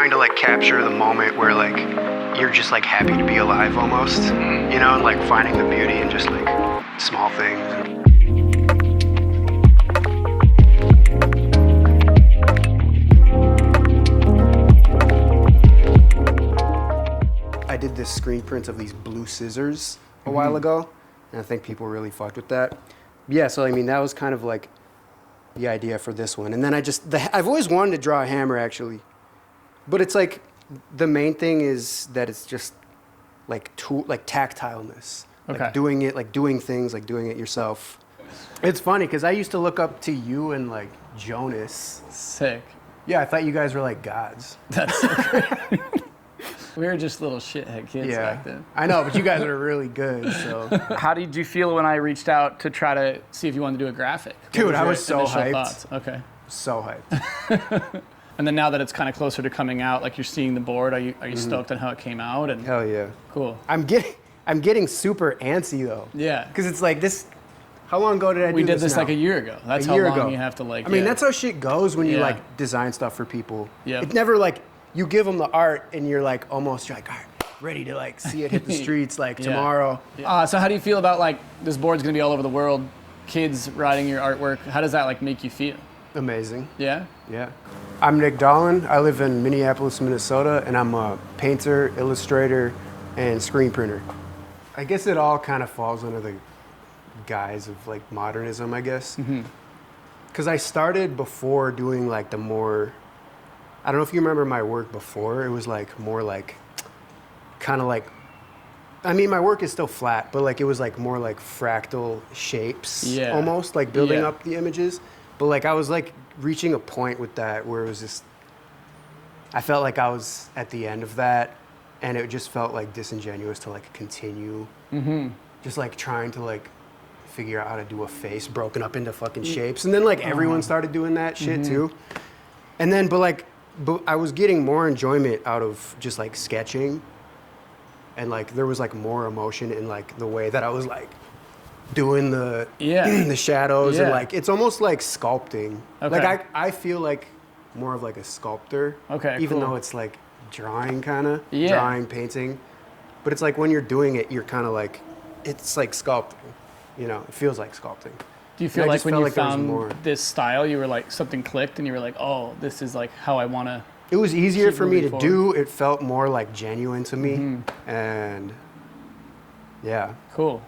trying to like capture the moment where like you're just like happy to be alive almost, you know, and like finding the beauty in just like small things. I did this screen print of these blue scissors a while ago, and I think people really fucked with that. Yeah, so I mean, that was kind of like the idea for this one. And then I've always wanted to draw a hammer actually, but it's like, the main thing is that it's just like tactileness. Okay. Like doing it, like doing things, like doing it yourself. It's funny, because I used to look up to you and like Jonas. Sick. Yeah, I thought you guys were like gods. That's so great. We were just little shithead kids back then. I know, but you guys are really good, so. How did you feel when I reached out to try to see if you wanted to do a graphic? Dude, I your was so initial hyped. thoughts? Okay. So hyped. And then now that it's kind of closer to coming out, like you're seeing the board, are you stoked on how it came out? And Hell yeah. cool. I'm getting super antsy though. Yeah. Because it's like this, how long ago did I do this? We did this now? like a year ago. That's how long you have to like. I mean, yeah. that's how shit goes when you Yeah. like design stuff for people. Yeah. It's never like, you give them the art and you're like, almost, you're like, all right, ready to like see it hit the streets like Yeah. tomorrow. So how do you feel about like this board's gonna be all over the world, kids writing your artwork? How does that like make you feel? Amazing. Yeah? Yeah. I'm Nick Dolan. I live in Minneapolis, Minnesota, and I'm a painter, illustrator, and screen printer. I guess it all kind of falls under the guise of like modernism, I guess. Because I started before doing like the more, I don't know if you remember my work before, it was like more like, kind of like, I mean, my work is still flat, but like it was like more like fractal shapes, Yeah. almost like building Yeah. up the images. But like I was like reaching a point with that where it was just, I felt like I was at the end of that, and it just felt like disingenuous to like continue, just like trying to like figure out how to do a face broken up into fucking shapes. And then like everyone started doing that shit too. And then, but I was getting more enjoyment out of just like sketching. And like there was like more emotion in like the way that I was like doing the the shadows and like it's almost like sculpting. Okay. Like I feel like more of like a sculptor. Okay, even cool. though it's like drawing kind of Yeah. drawing, painting. But it's like when you're doing it, you're kind of like, it's like sculpting. You know, it feels like sculpting. Do you feel And I like just when felt you like there was more. found this style, you were like, something clicked and you were like, oh, this is like how I want to. It was easier Keep for me to moving do. It felt more like genuine to me. And yeah. Cool.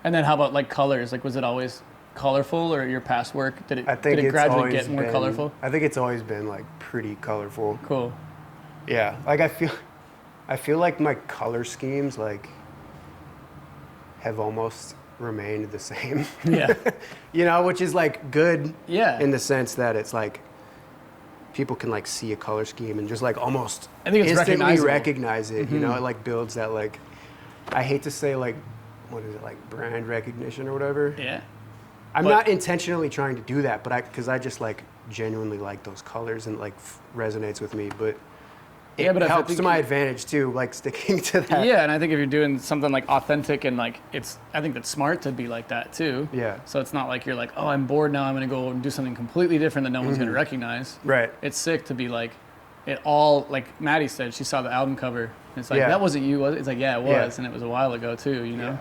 And then how about like colors? Like, was it always colorful, or your past work? I think did it it's gradually always get more been, colorful? I think it's always been like pretty colorful. Cool. Yeah. Like I feel like my color schemes like have almost remained the same. Yeah. You know, which is like good Yeah. in the sense that it's like people can like see a color scheme and just like almost I think it's instantly recognizable. recognize it. You know, it like builds that like, I hate to say like, what is it, like brand recognition or whatever. Yeah. I'm But- not intentionally trying to do that, but because I just like genuinely like those colors and like resonates with me. But it Yeah, but I helps think to my advantage too, like sticking to that. Yeah, and I think if you're doing something like authentic and like I think that's smart to be like that too. Yeah. So it's not like you're like, oh, I'm bored now, I'm gonna go and do something completely different that no one's gonna recognize. Right. It's sick to be like, it all, like Maddie said, she saw the album cover. And it's like, Yeah. that wasn't you, was it? It's like, yeah, it was, Yeah. and it was a while ago too, you know? Yeah.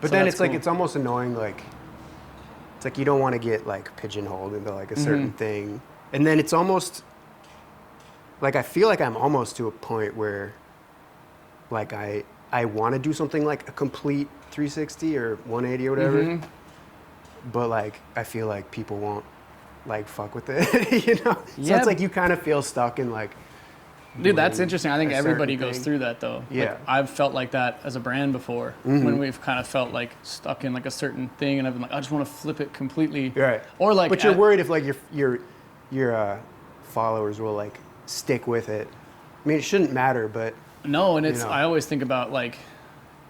But So then that's it's like cool. it's almost annoying. Like it's like you don't want to get like pigeonholed into like a certain thing, and then it's almost like I feel like I'm almost to a point where like I want to do something like a complete 360 or 180 or whatever, but like I feel like people won't like fuck with it, you know. So Yeah. it's like you kind of feel stuck in like. Dude, that's doing interesting. I think a everybody certain goes thing. through that though. Yeah. Like, I've felt like that as a brand before, when we've kind of felt like stuck in like a certain thing, and I've been like, I just want to flip it completely. Right. Or like, But you're worried if like your followers will like stick with it. I mean, it shouldn't matter, but No, and it's, know. I always think about like,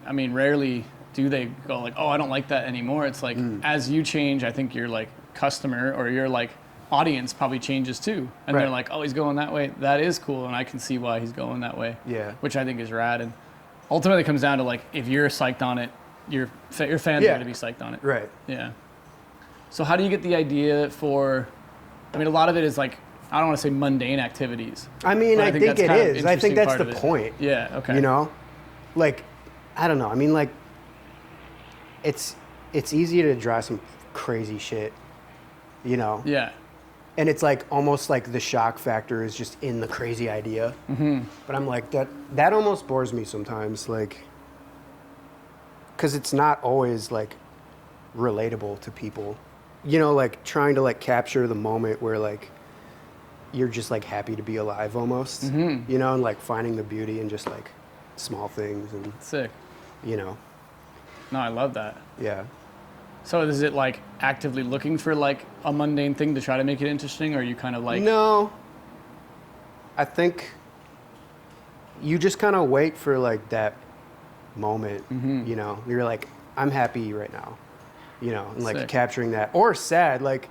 I mean, rarely do they go like, oh, I don't like that anymore. It's like, as you change, I think your like customer or your like audience probably changes too. And they're Right. like, oh, he's going that way. That is cool. And I can see why he's going that way. Yeah. Which I think is rad. And ultimately it comes down to like, if you're psyched on it, your fans are Yeah. going to be psyched on it. right. Yeah. So how do you get the idea for, I mean, a lot of it is like I don't want to say mundane activities. I mean, But I think that's it kind of is. I think interesting that's part the of it. point. Yeah. Okay. You know, like, I don't know. I mean, like, it's easy to draw some crazy shit, you know? Yeah. And it's like almost like the shock factor is just in the crazy idea. Mm-hmm. But I'm like, that almost bores me sometimes, like, because it's not always like relatable to people. You know, like trying to like capture the moment where like you're just like happy to be alive almost, you know, and like finding the beauty in just like small things and, Sick. you know, No, I love that. yeah. So is it like actively looking for like a mundane thing to try to make it interesting, or are you kind of like No, I think you just kind of wait for like that moment, you know, you're like, I'm happy right now, you know, and like Sick. capturing that, or sad, like,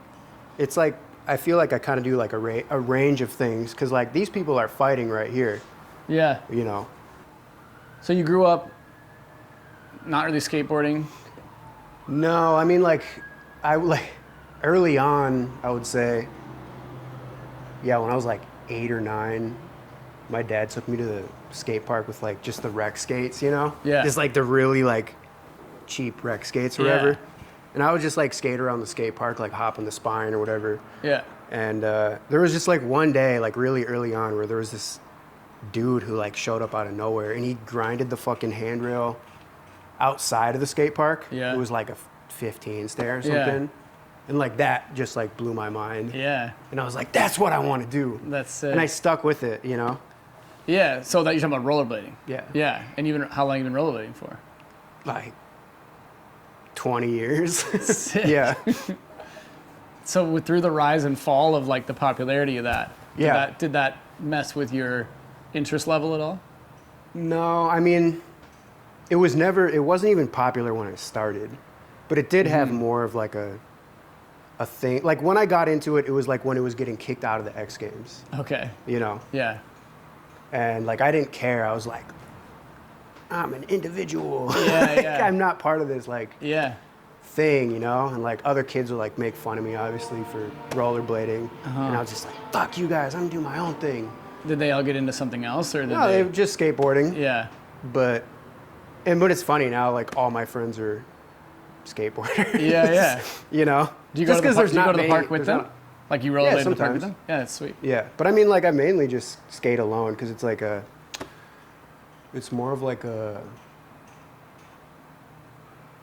it's like, I feel like I kind of do like a range of things, because like these people are fighting right here, Yeah. you know. So you grew up not really skateboarding. No, I mean, like, I like early on, I would say, yeah, when I was like 8 or 9, my dad took me to the skate park with like just the rec skates, you know? Yeah. Just like the really like cheap rec skates or Yeah. whatever. And I would just like skate around the skate park, like hop on the spine or whatever. Yeah. And there was just like one day, like really early on, where there was this dude who like showed up out of nowhere, and he grinded the fucking handrail outside of the skate park. Yeah. It was like a 15 stair or Yeah. something. And like that just like blew my mind. Yeah. And I was like, that's what I want to do. That's sick. And I stuck with it, you know? Yeah. So that you're talking about rollerblading. Yeah. Yeah. And even how long you been rollerblading for? Like 20 years. Sick. Yeah. So through the rise and fall of like the popularity of that, Yeah. did that mess with your interest level at all? No, I mean, it wasn't even popular when I started, but it did have more of like a thing. Like when I got into it, it was like when it was getting kicked out of the X Games, Okay. you know? Yeah. And like I didn't care. I was like, I'm an individual. Yeah, Like, yeah. I'm not part of this like Yeah. thing, you know? And like other kids would like make fun of me, obviously, for rollerblading. And I was just like, fuck you guys, I'm gonna do my own thing. Did they all get into something else, or did No, they were just skateboarding. Yeah. But it's funny now, like all my friends are skateboarders. Yeah, yeah. You know? Do you go Just to the 'cause park, there's do you not go to the many- park with there's them? not- Like you rollerblade in the park with sometimes. them? Yeah, that's sweet. Yeah, but I mean, like I mainly just skate alone because it's like it's more of like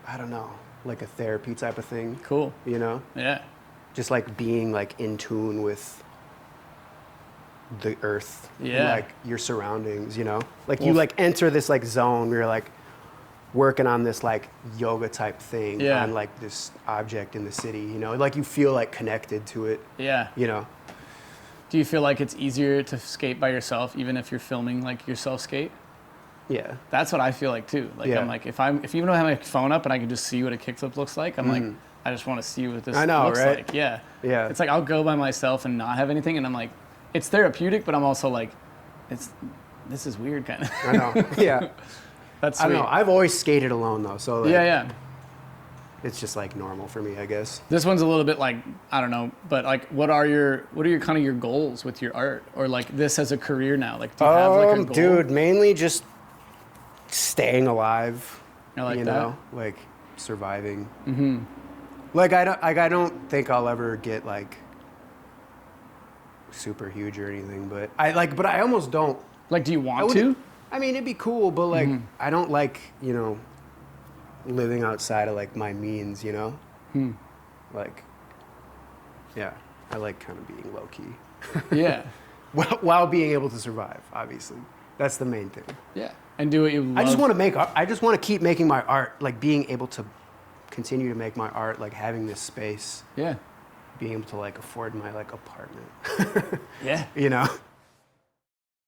I don't know, like a therapy type of thing, Cool. you know? Yeah. Just like being like in tune with the earth, and, Yeah. like your surroundings, you know? Like you Well, like enter this like zone where you're like working on this like yoga type thing Yeah. on like this object in the city, you know? Like you feel like connected to it, Yeah. you know? Do you feel like it's easier to skate by yourself, even if you're filming like yourself skate? Yeah. That's what I feel like too. Like Yeah. I'm like, if even though I have my phone up and I can just see what a kickflip looks like, I'm like, I just want to see what this I know, looks right? like. Yeah. Yeah. It's like I'll go by myself and not have anything, and I'm like, it's therapeutic, but I'm also like, this is weird kind of. I know. Yeah. That's I sweet. don't know. I've always skated alone though, so like, Yeah, yeah. it's just like normal for me, I guess. This one's a little bit like, I don't know, but like, what are your kind of your goals with your art, or like this as a career now? Like, do you have like a goal? Dude, mainly just staying alive. I like you that. know, like surviving. Mm-hmm. Like I don't think I'll ever get like super huge or anything, but I almost don't. Like, do you I want would- to? I mean, it'd be cool, but like I don't like, you know, living outside of like my means, you know? Like, yeah, I like kind of being low key. Yeah. While being able to survive, obviously. That's the main thing. Yeah. And do what you love. I just want to make art. I just want to keep making my art, like being able to continue to make my art, like having this space, Yeah. being able to like afford my like apartment, Yeah. you know?